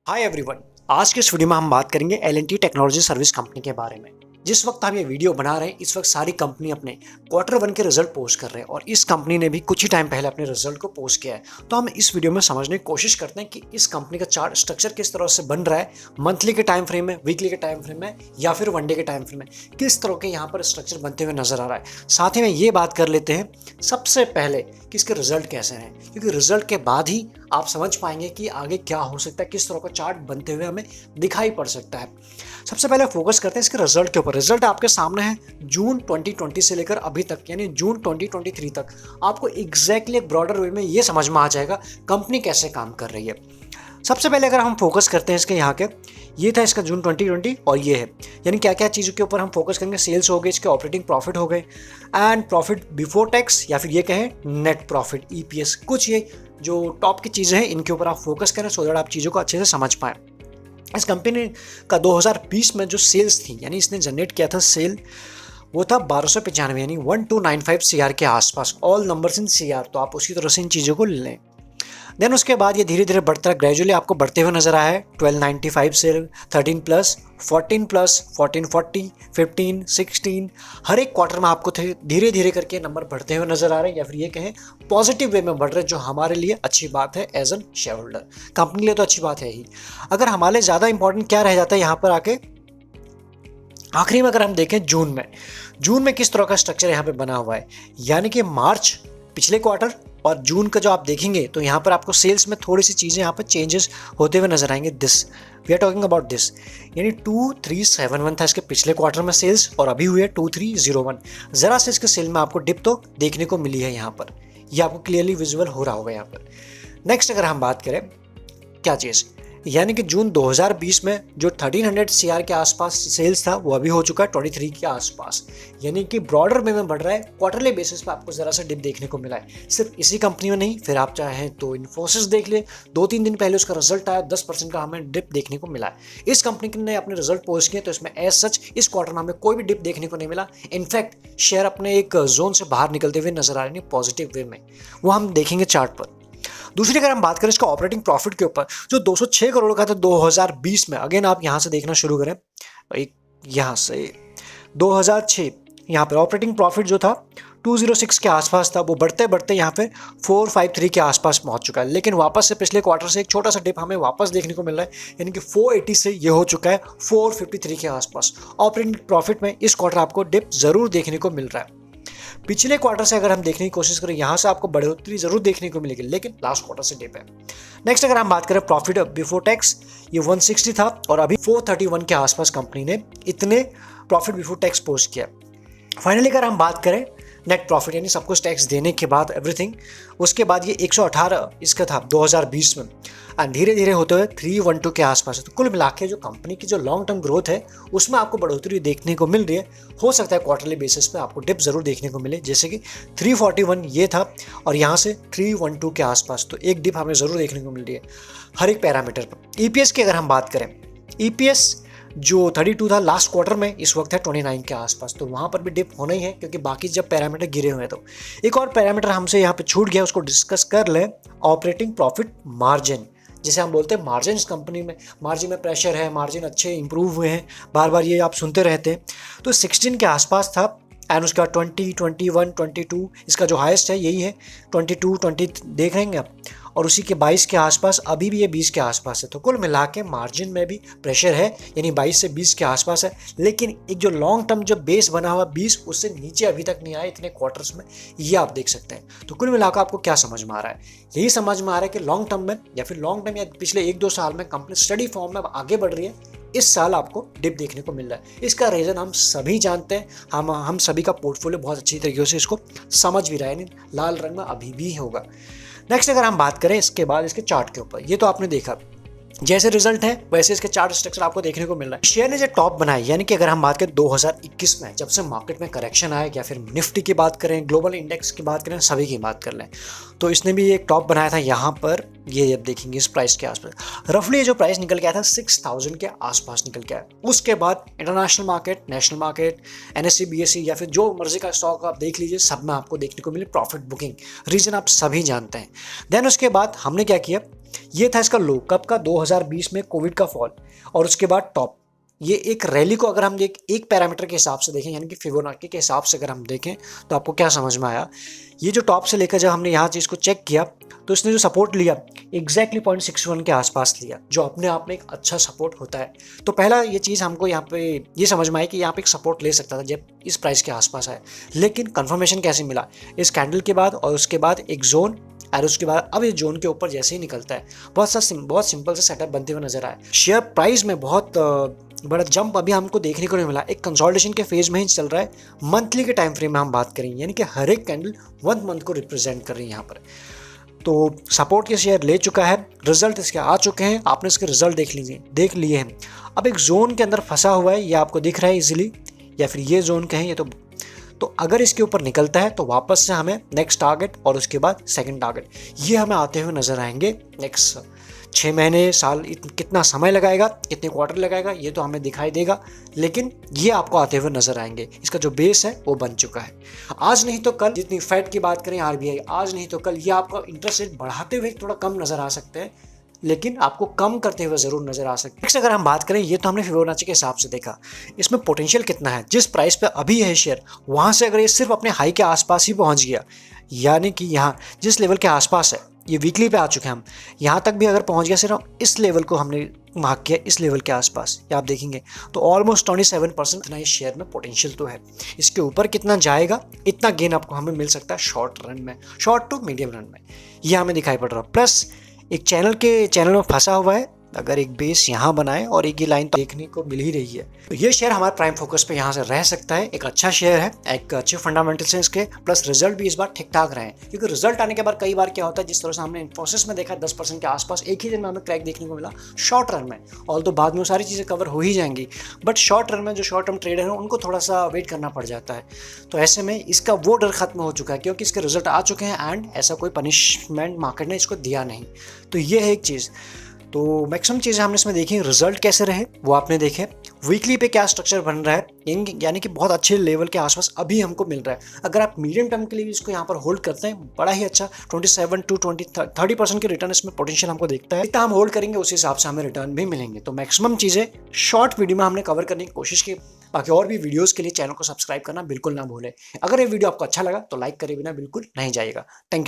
Hi everyone. आज के इस वीडियो में हम बात करेंगे L&T टेक्नोलॉजी सर्विस कंपनी के बारे में। जिस वक्त हम ये वीडियो बना रहे हैं इस वक्त सारी कंपनी अपने क्वार्टर 1 के रिजल्ट पोस्ट कर रहे हैं और इस कंपनी ने भी कुछ ही टाइम पहले अपने रिजल्ट को पोस्ट किया है। तो हम इस वीडियो में समझने की कोशिश करते हैं कि इस कंपनी का चार्ट स्ट्रक्चर किस तरह से बन रहा है, मंथली के टाइम फ्रेम में, वीकली के टाइम फ्रेम में या फिर वनडे के टाइम फ्रेम में किस तरह के यहाँ पर स्ट्रक्चर बनते हुए नजर आ रहा है। साथ ही में ये बात कर लेते हैं सबसे पहले कि इसके रिजल्ट कैसे हैं, क्योंकि रिजल्ट के बाद ही आप समझ पाएंगे कि आगे क्या हो सकता है, किस तरह का चार्ट बनते हुए हमें दिखाई पड़ सकता है। सबसे पहले फोकस करते हैं इसके रिजल्ट के ऊपर। रिजल्ट आपके सामने है जून 2020 से लेकर अभी तक यानी जून 2023 तक। आपको एग्जैक्टली एक ब्रॉडर वे में ये समझ में आ जाएगा कंपनी कैसे काम कर रही है। सबसे पहले अगर हम फोकस करते हैं इसके यहाँ के, ये था इसका जून 2020 और ये है, यानी क्या क्या चीज़ों के ऊपर हम फोकस करेंगे। सेल्स हो गए, इसके ऑपरेटिंग प्रॉफिट हो गए एंड प्रॉफिट बिफोर टैक्स या फिर ये कहें नेट प्रॉफिट EPS। कुछ ये जो टॉप की चीज़ें हैं इनके ऊपर आप फोकस करें सो दैट आप चीज़ों को अच्छे से समझ पाएँ। इस कंपनी का 2020 में जो सेल्स थी, यानी इसने जनरेट किया था सेल, वो था 1295 यानी 1295 CR के आसपास। ऑल नंबर्स इन CR, तो आप उसी तरह से इन चीज़ों को लें। देन उसके बाद ये धीरे धीरे बढ़ता है, ग्रेजुअली आपको बढ़ते हुए नजर आया है 1295 से 13 प्लस, 14 प्लस, 1440, 15, 16। हर एक क्वार्टर में आपको धीरे धीरे करके नंबर बढ़ते हुए नजर आ रहे हैं या फिर ये कहें पॉजिटिव वे में बढ़ रहे हैं, जो हमारे लिए अच्छी बात है as an shareholder. Company के लिए तो अच्छी बात है ही। अगर हमारे ज़्यादा इंपॉर्टेंट क्या रह जाता है यहाँ पर आके आखिरी में, अगर हम देखें जून में किस तरह का स्ट्रक्चर यहाँ पे बना हुआ है, यानी कि मार्च पिछले क्वार्टर और जून का जो आप देखेंगे तो यहाँ पर आपको सेल्स में थोड़ी सी चीज़ें यहाँ पर चेंजेस होते हुए नजर आएंगे। We are talking about this, यानी 2371 था इसके पिछले क्वार्टर में सेल्स और अभी हुई है 2301। ज़रा से इसके सेल में आपको डिप तो देखने को मिली है यहाँ पर, ये आपको क्लियरली विजुअल हो रहा होगा यहाँ पर। नेक्स्ट अगर हम बात करें क्या चीज़, यानी कि जून 2020 में जो 1300 CR के आसपास सेल्स था वो अभी हो चुका है 23 के आसपास, यानी कि ब्रॉडर में बढ़ रहा है। क्वार्टरली बेसिस पे आपको ज़रा सा डिप देखने को मिला है। सिर्फ इसी कंपनी में नहीं, फिर आप चाहें तो इन्फोसिस देख ले, 2-3 दिन पहले उसका रिजल्ट आया, 10% का हमें डिप देखने को मिला है। इस कंपनी ने अपने रिजल्ट पोस्ट किए तो इसमें एज सच इस क्वार्टर में हमें कोई भी डिप देखने को नहीं मिला। इनफैक्ट शेयर अपने एक जोन से बाहर निकलते हुए नजर आ रहे हैं पॉजिटिव वे में, वो हम देखेंगे चार्ट पर। दूसरी अगर हम बात करें इसका ऑपरेटिंग प्रॉफिट के ऊपर, जो 206 करोड़ का था 2020 में, अगेन आप यहां से देखना शुरू करें, यहां से 2006 यहाँ पर ऑपरेटिंग प्रॉफिट जो था 206 के आसपास था, वो बढ़ते बढ़ते यहाँ पे 453 के आसपास पहुंच चुका है। लेकिन वापस से पिछले क्वार्टर से एक छोटा सा डिप हमें वापस देखने को मिल रहा है, यानी कि 480 से ये हो चुका है 453 के आसपास। ऑपरेटिंग प्रॉफिट में इस क्वार्टर आपको डिप जरूर देखने को मिल रहा है। पिछले क्वार्टर से अगर हम देखने की कोशिश करें यहाँ से आपको बढ़ोतरी जरूर देखने को मिलेगी, लेकिन लास्ट क्वार्टर से डिप है। नेक्स्ट अगर हम बात करें प्रॉफिट बिफोर टैक्स, ये 160 था और अभी 431 के आसपास कंपनी ने इतने प्रॉफिट बिफोर टैक्स पोस्ट किया। फाइनली अगर हम बात करें नेट प्रॉफिट, यानी सब कुछ टैक्स देने के बाद एवरीथिंग, उसके बाद ये 118 इसका था 2020 में एंड धीरे धीरे होते हुए 312 के आसपास है। तो कुल मिला के जो कंपनी की जो लॉन्ग टर्म ग्रोथ है उसमें आपको बढ़ोतरी देखने को मिल रही है। हो सकता है क्वार्टरली बेसिस पे आपको डिप जरूर देखने को मिले, जैसे कि 341 ये था और यहाँ से 312 के आसपास, तो एक डिप हमें जरूर देखने को मिल रही है हर एक पैरामीटर पर। EPS की अगर हम बात करें, EPS जो 32 था लास्ट क्वार्टर में, इस वक्त है 29 के आसपास, तो वहाँ पर भी डिप होना ही है क्योंकि बाकी जब पैरामीटर गिरे हुए हैं। तो एक और पैरामीटर हमसे यहाँ पे छूट गया, उसको डिस्कस कर लें, ऑपरेटिंग प्रॉफिट मार्जिन, जिसे हम बोलते हैं मार्जिन। इस कंपनी में मार्जिन में प्रेशर है, मार्जिन अच्छे इंप्रूव हुए हैं, बार बार ये आप सुनते रहते हैं। तो 16 के आसपास था एंड उसके बाद 20, 21, 22, इसका जो हाईएस्ट है यही है 22, 20 देख रहेंगे आप, और उसी के 22 के आसपास, अभी भी ये 20 के आसपास है। तो कुल मिला के मार्जिन में भी प्रेशर है, यानी 22 से 20 के आसपास है, लेकिन एक जो लॉन्ग टर्म जो बेस बना हुआ 20 उससे नीचे अभी तक नहीं आया इतने क्वार्टर्स में, ये आप देख सकते हैं। तो कुल मिलाकर आपको क्या समझ में आ रहा है? यही समझ में आ रहा है कि लॉन्ग टर्म में या फिर लॉन्ग टर्म या पिछले 1-2 साल में कंपनी स्टडी फॉर्म में आगे बढ़ रही है। इस साल आपको डिप देखने को मिल रहा है। इसका रीज़न हम सभी जानते हैं, हम सभी का पोर्टफोलियो बहुत अच्छी तरीके से इसको समझ भी रहा है, लाल रंग में अभी भी होगा। नेक्स्ट अगर हम बात करें इसके बाद इसके चार्ट के ऊपर, ये तो आपने देखा जैसे रिजल्ट है वैसे इसके चार्ट स्ट्रक्चर आपको देखने को मिल रहा है। शेयर ने जो टॉप बनाई, यानी कि अगर हम बात करें 2021 में जब से मार्केट में करेक्शन आया, या फिर निफ्टी की बात करें, ग्लोबल इंडेक्स की बात करें, सभी की बात कर लें, तो इसने भी एक टॉप बनाया था यहाँ पर ये अब देखेंगे इस प्राइस के आसपास रफली जो प्राइस निकल के आया था 6000 के आसपास निकल के आया। उसके बाद international market, national market, NSE BSE या फिर जो मर्जी का स्टॉक आप देख लीजिए, सब में आपको देखने को मिले प्रॉफिट बुकिंग। रीजन आप सभी जानते हैं। देन उसके बाद हमने क्या किया, ये था इसका लो कब का, 2020 में कोविड का फॉल, और उसके बाद टॉप। ये एक रैली को अगर हम एक पैरामीटर के हिसाब से देखें, यानी कि फिबोनाची के हिसाब से अगर हम देखें, तो आपको क्या समझ में आया, ये जो टॉप से लेकर जब हमने यहाँ चीज़ को चेक किया तो इसने जो सपोर्ट लिया एग्जैक्टली 0.61 के आसपास लिया, जो अपने आप में एक अच्छा सपोर्ट होता है। तो पहला ये चीज़ हमको यहाँ पे ये समझ में आई कि यहाँ पे एक सपोर्ट ले सकता था जब इस प्राइस के आसपास आए। लेकिन कंफर्मेशन कैसे मिला, इस कैंडल के बाद और उसके बाद एक जोन, और उसके बाद अब ये जोन के ऊपर जैसे ही निकलता है बहुत सिंपल सा सेटअप बनते हुए नजर आया। शेयर प्राइस में बहुत बड़ा जंप अभी हमको देखने को नहीं मिला, एक कंसोलिडेशन के फेज में ही चल रहा है। मंथली के टाइम फ्रेम में हम बात करेंगे, यानी कि हर एक कैंडल 1 मंथ को रिप्रेजेंट कर रही है यहाँ पर। तो सपोर्ट के शेयर ले चुका है, रिजल्ट इसके आ चुके हैं, आपने इसके रिजल्ट देख लिए हैं। अब एक जोन के अंदर फंसा हुआ है, ये आपको दिख रहा है इजीली, या फिर ये जोन कहें ये तो अगर इसके ऊपर निकलता है तो वापस से हमें नेक्स्ट टारगेट और उसके बाद सेकंड टारगेट ये हमें आते हुए नजर आएंगे। नेक्स्ट 6 महीने साल कितना समय लगाएगा, कितने क्वार्टर लगाएगा, ये तो हमें दिखाई देगा, लेकिन ये आपको आते हुए नजर आएंगे। इसका जो बेस है वो बन चुका है। आज नहीं तो कल, जितनी फेड की बात करें RBI, आज नहीं तो कल ये आपका इंटरेस्ट रेट बढ़ाते हुए थोड़ा कम नजर आ सकते हैं, लेकिन आपको कम करते हुए जरूर नजर आ सकते हैं। नेक्स्ट अगर हम बात करें, ये तो हमने फिबोनाची के हिसाब से देखा, इसमें पोटेंशियल कितना है, जिस प्राइस पे अभी है शेयर, वहां से अगर ये सिर्फ अपने हाई के आसपास ही पहुंच गया, यानी कि यहाँ जिस लेवल के आसपास है, ये वीकली पे आ चुके हैं हम, यहाँ तक भी अगर पहुंच गया, सिर्फ इस लेवल को हमने मार्क किया, इस लेवल के आसपास, ये आप देखेंगे तो ऑलमोस्ट 27% इतना ये शेयर में पोटेंशियल तो है। इसके ऊपर कितना जाएगा, इतना गेन आपको हमें मिल सकता है शॉर्ट रन में, शॉर्ट टू मीडियम रन में, ये हमें दिखाई पड़ रहा है। प्लस एक चैनल में फंसा हुआ है, अगर एक बेस यहाँ बनाए और एक ये लाइन तो देखने को मिल ही रही है, तो ये शेयर हमारे प्राइम फोकस पे यहाँ से रह सकता है। एक अच्छा शेयर है, एक अच्छे फंडामेंटल्स हैं इसके, प्लस रिजल्ट भी इस बार ठीक ठाक रहे हैं, क्योंकि रिजल्ट आने के बाद कई बार क्या होता है, जिस तरह से हमने इन्फोसिस में देखा 10% के आसपास एक ही दिन में हमें क्रैक देखने को मिला शॉर्ट रन में, और तो बाद में वो सारी चीज़ें कवर हो ही जाएंगी, बट शॉर्ट रन में जो शॉर्ट टर्म ट्रेडर हैं उनको थोड़ा सा वेट करना पड़ जाता है। तो ऐसे में इसका वो डर खत्म हो चुका है, क्योंकि इसके रिजल्ट आ चुके हैं एंड ऐसा कोई पनिशमेंट मार्केट ने इसको दिया नहीं। तो ये है एक चीज़। तो मैक्सिमम चीज़ें हमने इसमें देखी, रिजल्ट कैसे रहे वो आपने देखे, वीकली पे क्या स्ट्रक्चर बन रहा है, यानी कि बहुत अच्छे लेवल के आसपास अभी हमको मिल रहा है। अगर आप मीडियम टर्म के लिए इसको यहाँ पर होल्ड करते हैं, बड़ा ही अच्छा 27 to 30% के रिटर्न इसमें पोटेंशियल हमको दिखता है। इतना हम होल्ड करेंगे उस हिसाब से हमें रिटर्न भी मिलेंगे। तो मैक्सिमम चीज़ें शॉर्ट वीडियो में हमने कवर करने की कोशिश की। बाकी और भी वीडियोस के लिए चैनल को सब्सक्राइब करना बिल्कुल ना भूलें। अगर ये वीडियो आपको अच्छा लगा तो लाइक करे बिना बिल्कुल नहीं जाइएगा। Thank you.